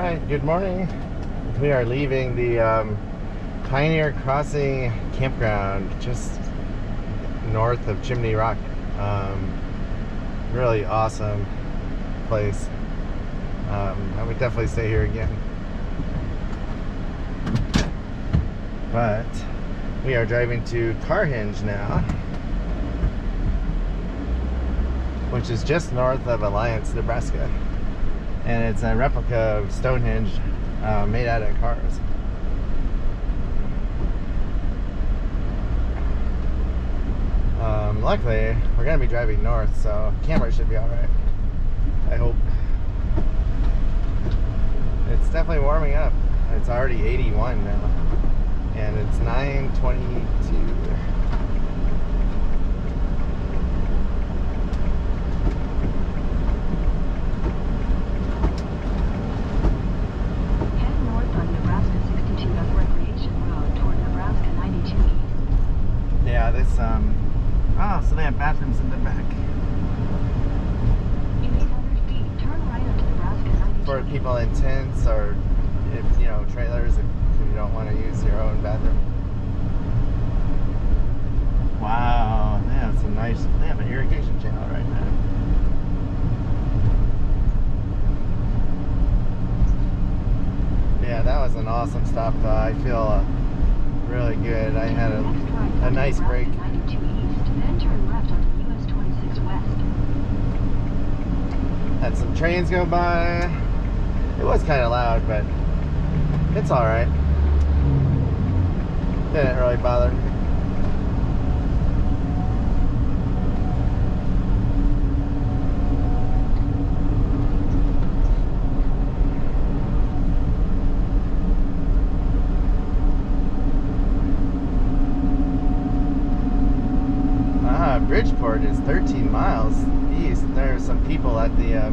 Alright, good morning. We are leaving the Pioneer Crossing campground just north of Chimney Rock. Really awesome place. I would definitely stay here again. But we are driving to Carhenge now, which is just north of Alliance, Nebraska. And it's a replica of Stonehenge made out of cars. Luckily, we're going to be driving north, so camera should be alright. I hope. It's definitely warming up. It's already 81 now. And it's 9:22. Yeah, this, oh, so they have bathrooms in the back. In 800 feet, turn right onto Nebraska 92. For people in tents or, if, you know, trailers, if you don't want to use your own bathroom. Wow, they have some nice, they have an irrigation channel right now. Yeah, that was an awesome stop though. I feel really good. I had a nice break. 92 east, then turn left onto US 26 west. Had some trains go by. It was kind of loud, but it's alright. Didn't really bother. Bridgeport is 13 miles east. There are some people at the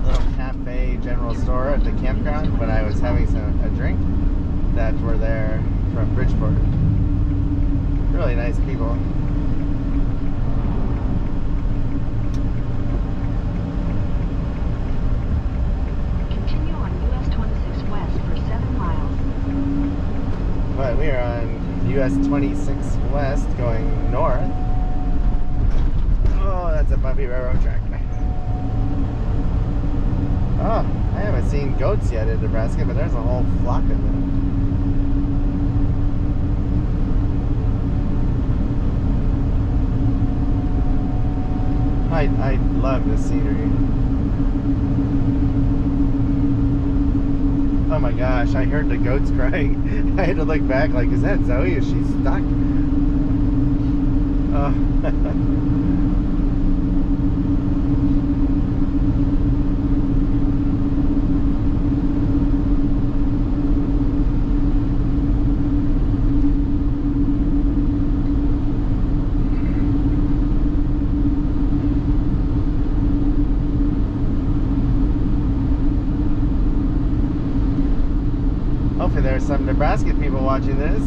little cafe general store at the campground when I was having a drink that were there from Bridgeport. Really nice people. Continue on US 26 west for 7 miles. But we are on US 26 west going north. Oh, that's a bumpy railroad track. Oh, I haven't seen goats yet in Nebraska, but there's a whole flock of them. I love this scenery. Oh my gosh, I heard the goats crying. I had to look back like, is that Zoe? Is she stuck? Oh. Hopefully there's some Nebraska people watching this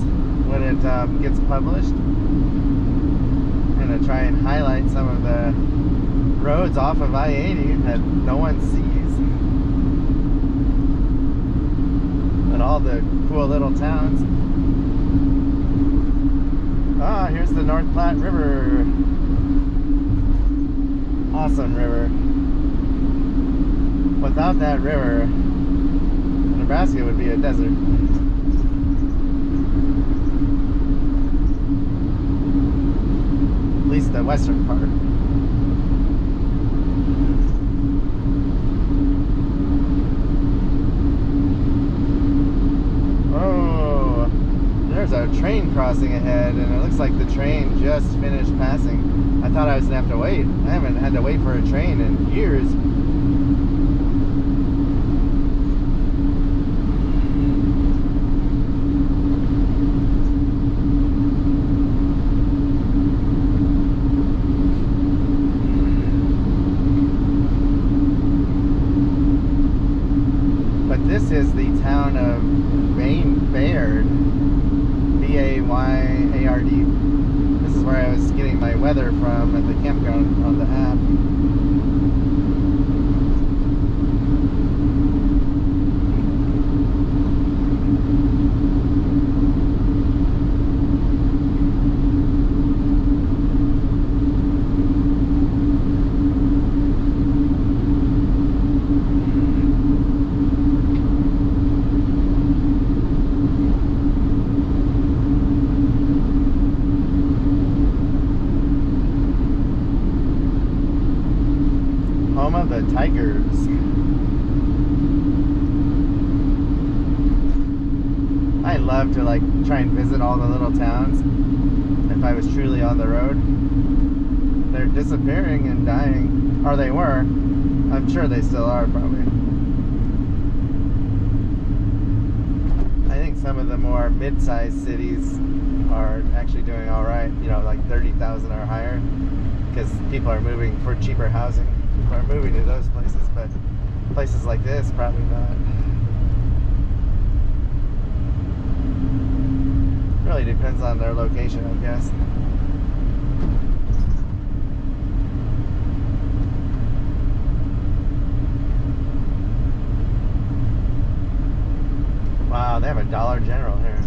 when it gets published. I'm going to try and highlight some of the roads off of I-80 that no one sees. And all the cool little towns. Ah, here's the North Platte River. Awesome river. Without that river, Nebraska would be a desert. At least the western part. Oh, there's a train crossing ahead, and it looks like the train just finished passing. I thought I was gonna have to wait. I haven't had to wait for a train in years. This is the town of Bayard, B-A-Y-A-R-D. This is where I was getting my weather from at the campground on the app. love to like try and visit all the little towns if I was truly on the road. They're disappearing and dying, or they were. I'm sure they still are, probably. I think some of the more mid-sized cities are actually doing all right, you know, like 30,000 or higher, because people are moving for cheaper housing. People are moving to those places, but places like this, probably not. Really depends on their location, I guess. Wow, they have a Dollar General here.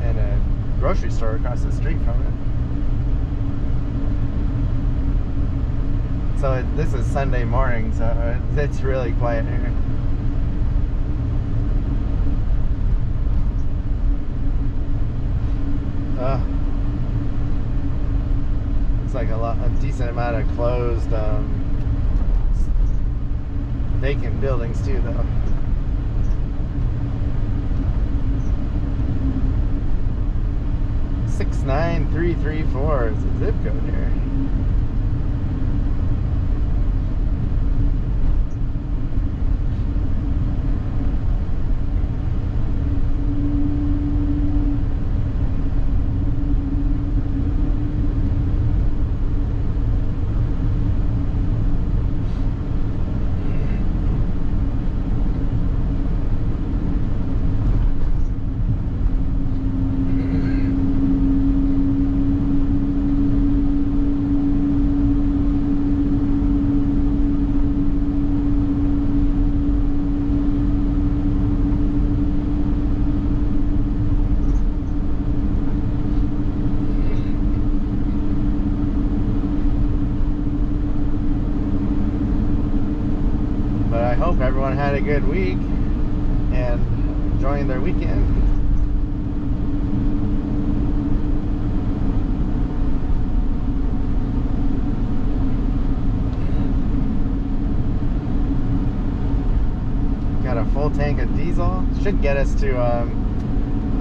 And a grocery store across the street from it. So this is Sunday morning, so it's really quiet here. Looks like a decent amount of closed, vacant buildings too, though. 69334 is the zip code here. I hope everyone had a good week and enjoying their weekend. Got a full tank of diesel. Should get us to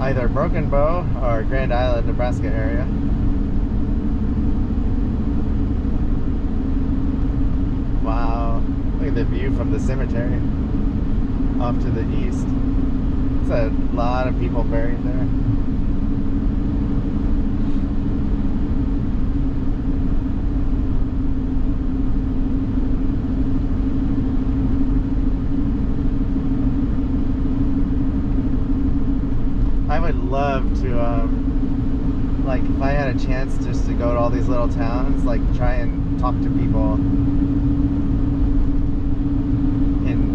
either Broken Bow or Grand Island, Nebraska area. Wow. Look at the view from the cemetery off to the east. There's a lot of people buried there. I would love to, like, if I had a chance just to go to all these little towns, like, try and talk to people.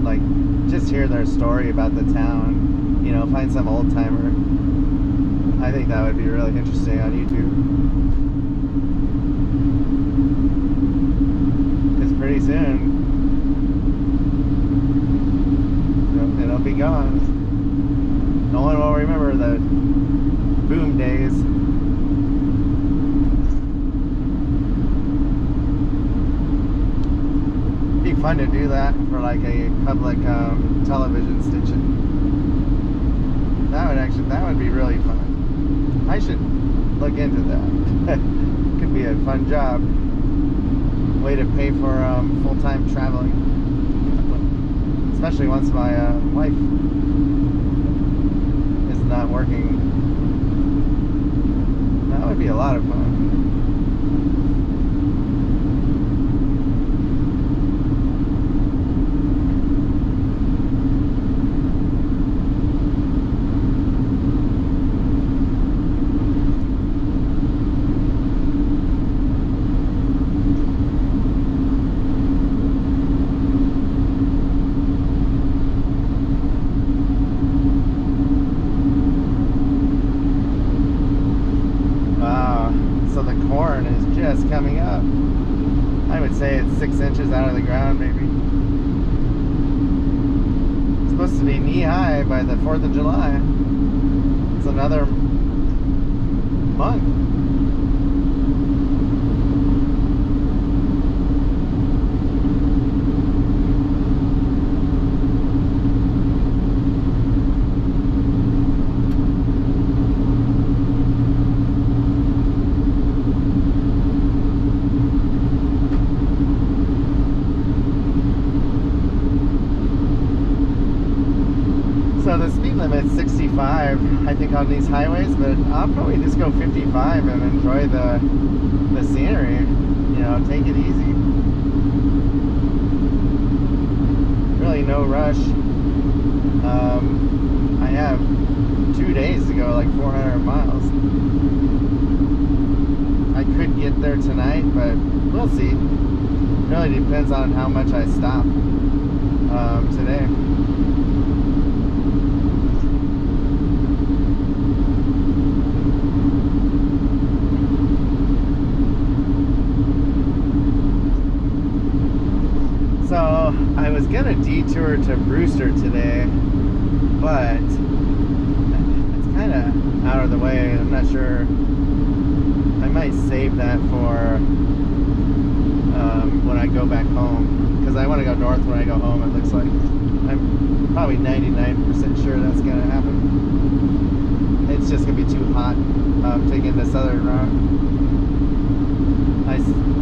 Like, just hear their story about the town, you know, find some old timer. I think that would be really interesting on YouTube, because pretty soon it'll be gone. No one will remember the boom days. Fun to do that for like a public television station. That would be really fun. I should look into that. Could be a fun job. Way to pay for full-time traveling, especially once my wife is not working. That would be a lot of fun. Corn is just coming up. I would say it's 6 inches out of the ground, maybe. It's supposed to be knee-high by the 4th of July. It's another month. So the speed limit's 65, I think, on these highways, but I'll probably just go 55 and enjoy the scenery. You know, take it easy. Really no rush. I have 2 days to go, like 400 miles. I could get there tonight, but we'll see. Really depends on how much I stop today. So I was gonna detour to Brewster today, but it's kind of out of the way. I'm not sure. I might save that for when I go back home, because I want to go north when I go home. It looks like I'm probably 99% sure that's gonna happen. It's just gonna be too hot taking the southern route.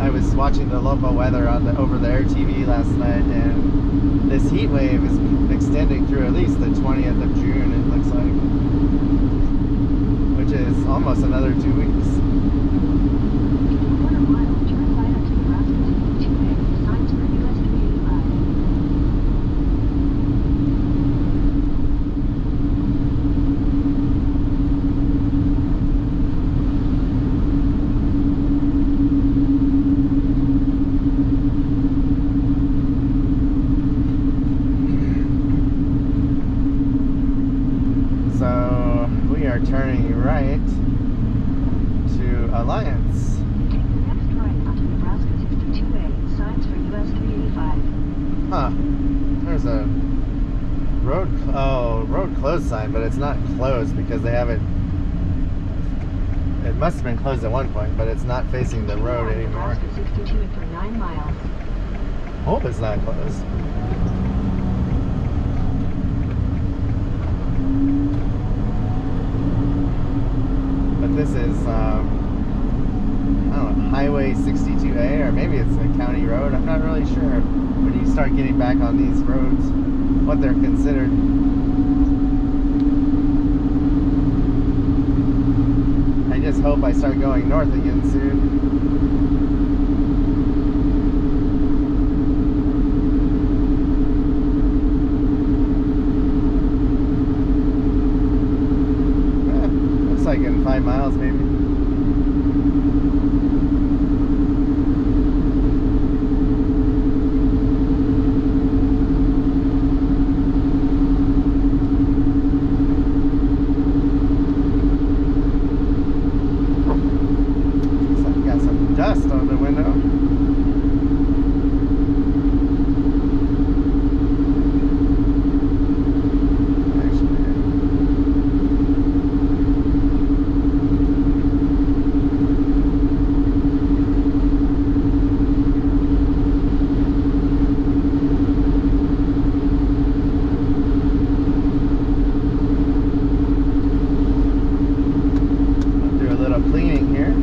I was watching the local weather on the over-the-air TV last night, and this heat wave is extending through at least the 20th of June, it looks like, which is almost another 2 weeks. Quarter mile, turn right onto Nebraska 62A, signs for US 385. So we are turning right to Alliance. Take the next right onto Nebraska 62A, signs for US 385. Huh. There's a road closed sign, but it's not closed because they haven't. It must have been closed at one point, but it's not facing the road anymore. Nebraska 62 for 9 miles. Hope it's not closed. But this is, I don't know, Highway 62A, or maybe it's a county road. I'm not really sure when you start getting back on these roads, what they're considered. I just hope I start going north again soon. Like in 5 miles maybe. Looks like got some dust on the window. Cleaning here.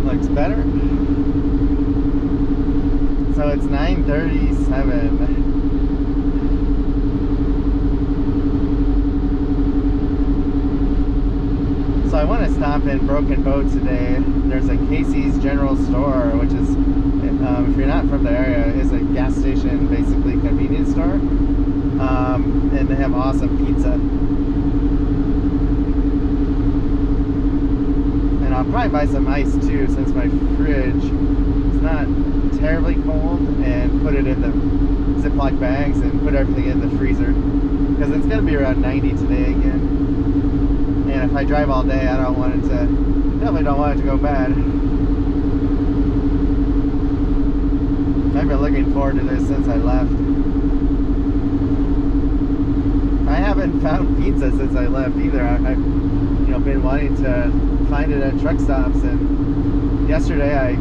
Looks better. So it's 9:37. So I want to stop in Broken Bow today. There's a Casey's General Store, which is, if you're not from the area, is a gas station, basically convenience store. And they have awesome pizza. And I'll probably buy some ice too, since my fridge is not terribly cold, and put it in the Ziploc bags and put everything in the freezer, because it's going to be around 90 today again. And if I drive all day, I don't want it to, definitely don't want it to go bad. I've been looking forward to this since I left. I haven't found pizza since I left either. I've been wanting to find it at truck stops, and yesterday I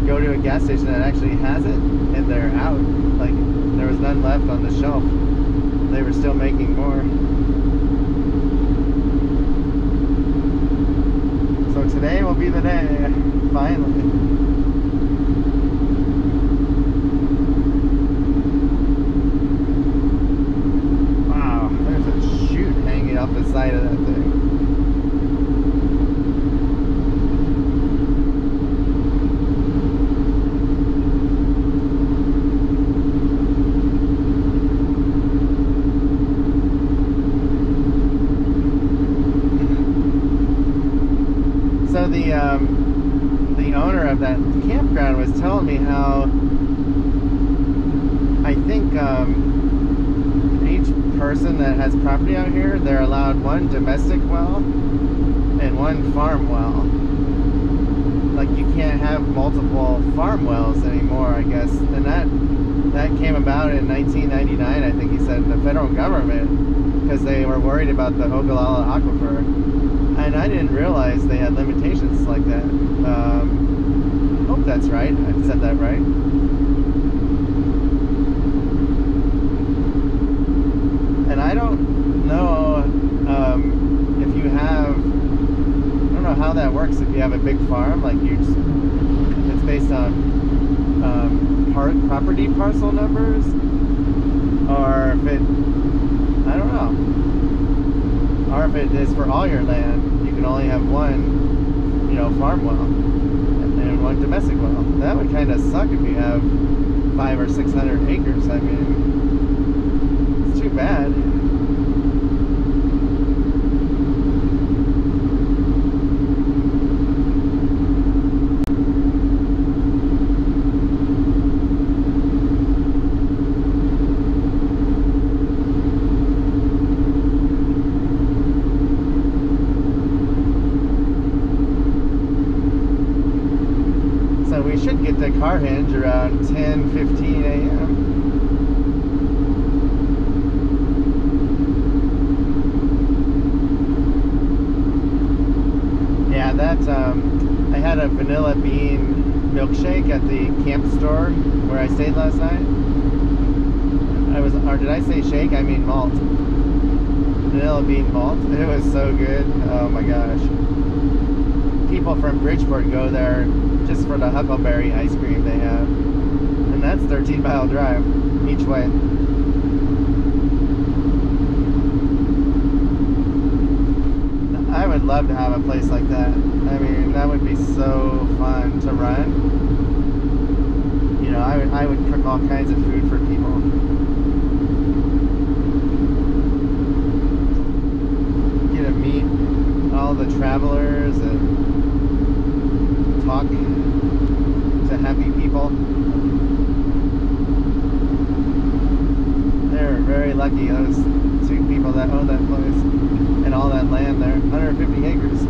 go to a gas station that actually has it, and they're out. Like, there was none left on the shelf. They were still making more. So today will be the day, finally. Wow, there's a chute hanging off the side of that thing. So the owner of that campground was telling me how I think each person that has property out here, they're allowed one domestic well and one farm well. Like, you can't have multiple farm wells anymore, I guess. And that came about in 1999, I think he said, the federal government, because they were worried about the Ogallala Aquifer. And I didn't realize they had limitations like that. Hope that's right. I said that right. And I don't know if you have, I don't know how that works if you have a big farm, like it's based on property parcel numbers, or if it, I don't know. Or if it is for all your land, you can only have one, farm well and one domestic well. That would kind of suck if you have 500 or 600 acres. I mean, it's too bad. We should get to Carhenge around 10:15 a.m. Yeah, I had a vanilla bean milkshake at the camp store where I stayed last night. Or did I say shake? I mean malt. Vanilla bean malt. It was so good. Oh my gosh. People from Bridgeport go there just for the huckleberry ice cream they have, and that's 13-mile drive each way. I would love to have a place like that. I mean, that would be so fun to run. I would cook all kinds of food for people. Get to meet all the travelers and talk to happy people. They're very lucky, those two people that own that place and all that land there. 150 acres.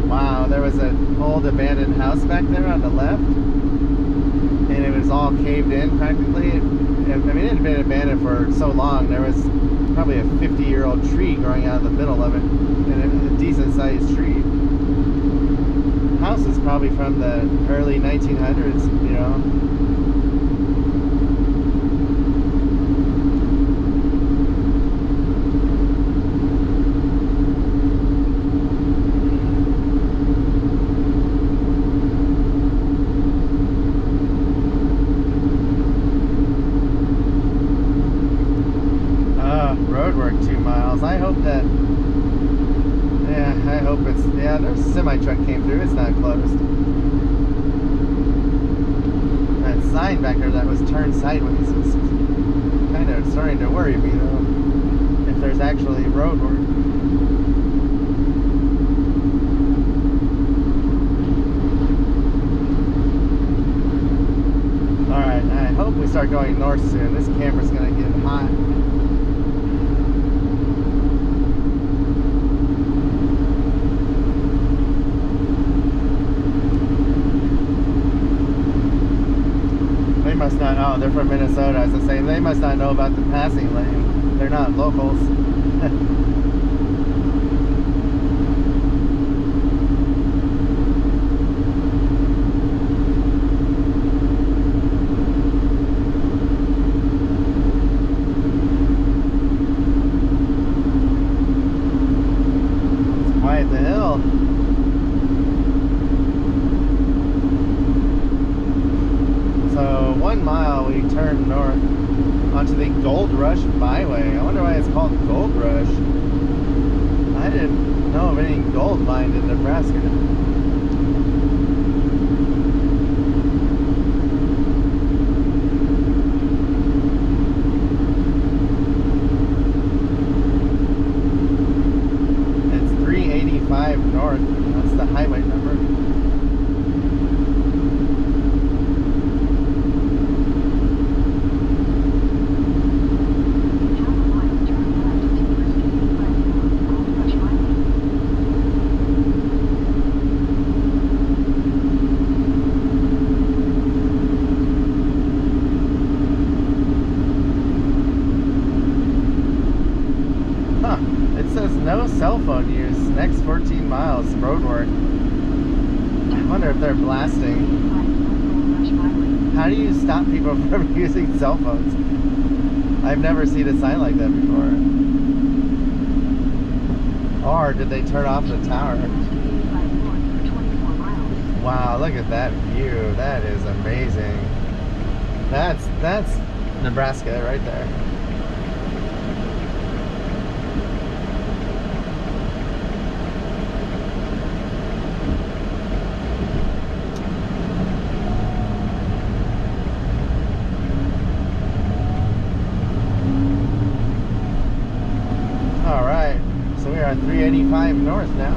Wow, there was an old abandoned house back there on the left, and it was all caved in practically. I mean, it had been abandoned for so long. There was probably a 50-year-old tree growing out of the middle of it, and a decent-sized tree. The house is probably from the early 1900s, Road work 2 miles. I hope that, I hope it's, there's a semi-truck came through. It's not closed. That sign back there that was turned sideways is kind of starting to worry me, though, if there's actually road work. Alright, I hope we start going north soon. This camera's going to get hot. They must not, oh, they're from Minnesota. I was going to say, they must not know about the passing lane. they're not locals. It's quite the hill. So 1 mile we turn north onto the Gold Rush Byway. I wonder why it's called Gold Rush. I didn't know of any gold mined in Nebraska. It's 385 north. That's the highway number. It says no cell phone use. Next 14 miles, road work. I wonder if they're blasting. How do you stop people from using cell phones? I've never seen a sign like that before. Or did they turn off the tower? Wow, look at that view. That is amazing. That's Nebraska right there. Alright, so we are on 385 north now.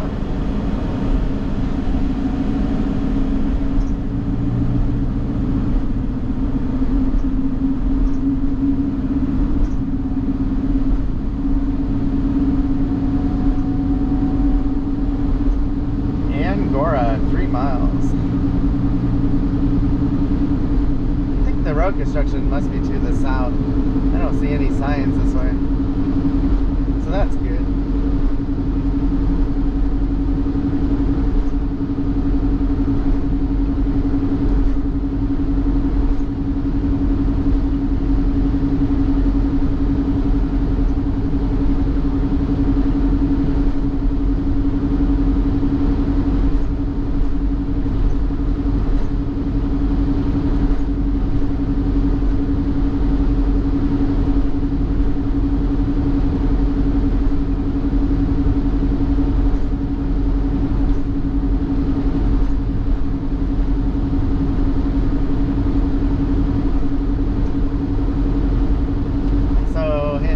Angora, 3 miles. I think the road construction must be to the south. I don't see any signs this way. So that's good.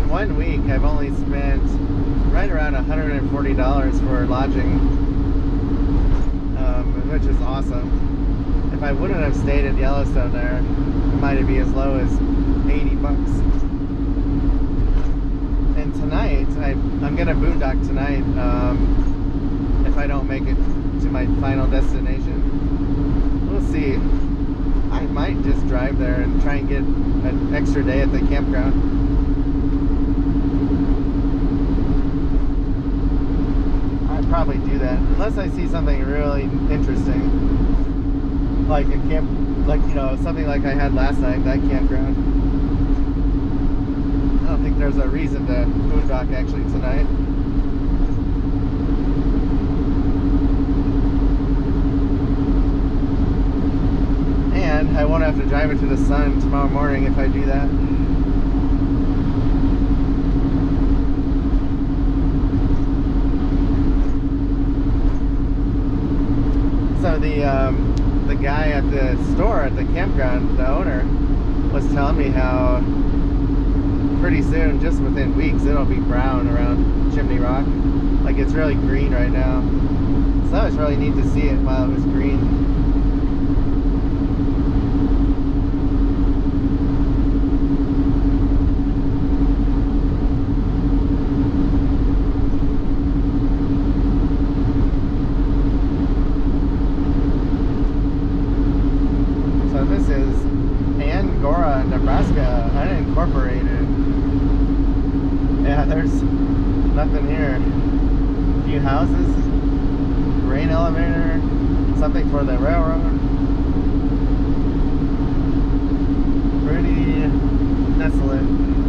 One week I've only spent right around $140 for lodging, which is awesome. If I wouldn't have stayed at Yellowstone there, it might be as low as 80 bucks. And tonight, I'm gonna boondock tonight if I don't make it to my final destination. We'll see. I might just drive there and try and get an extra day at the campground. Probably do that unless I see something really interesting, like a camp, like, you know, something like I had last night, that campground. I don't think there's a reason to boondock actually tonight. And I won't have to drive into the sun tomorrow morning if I do that. So the guy at the store at the campground, the owner, was telling me how pretty soon, just within weeks, it'll be brown around Chimney Rock. Like, it's really green right now. So that was really neat to see it while it was green. Nebraska, unincorporated. there's nothing here. A few houses, grain elevator, something for the railroad. Pretty desolate.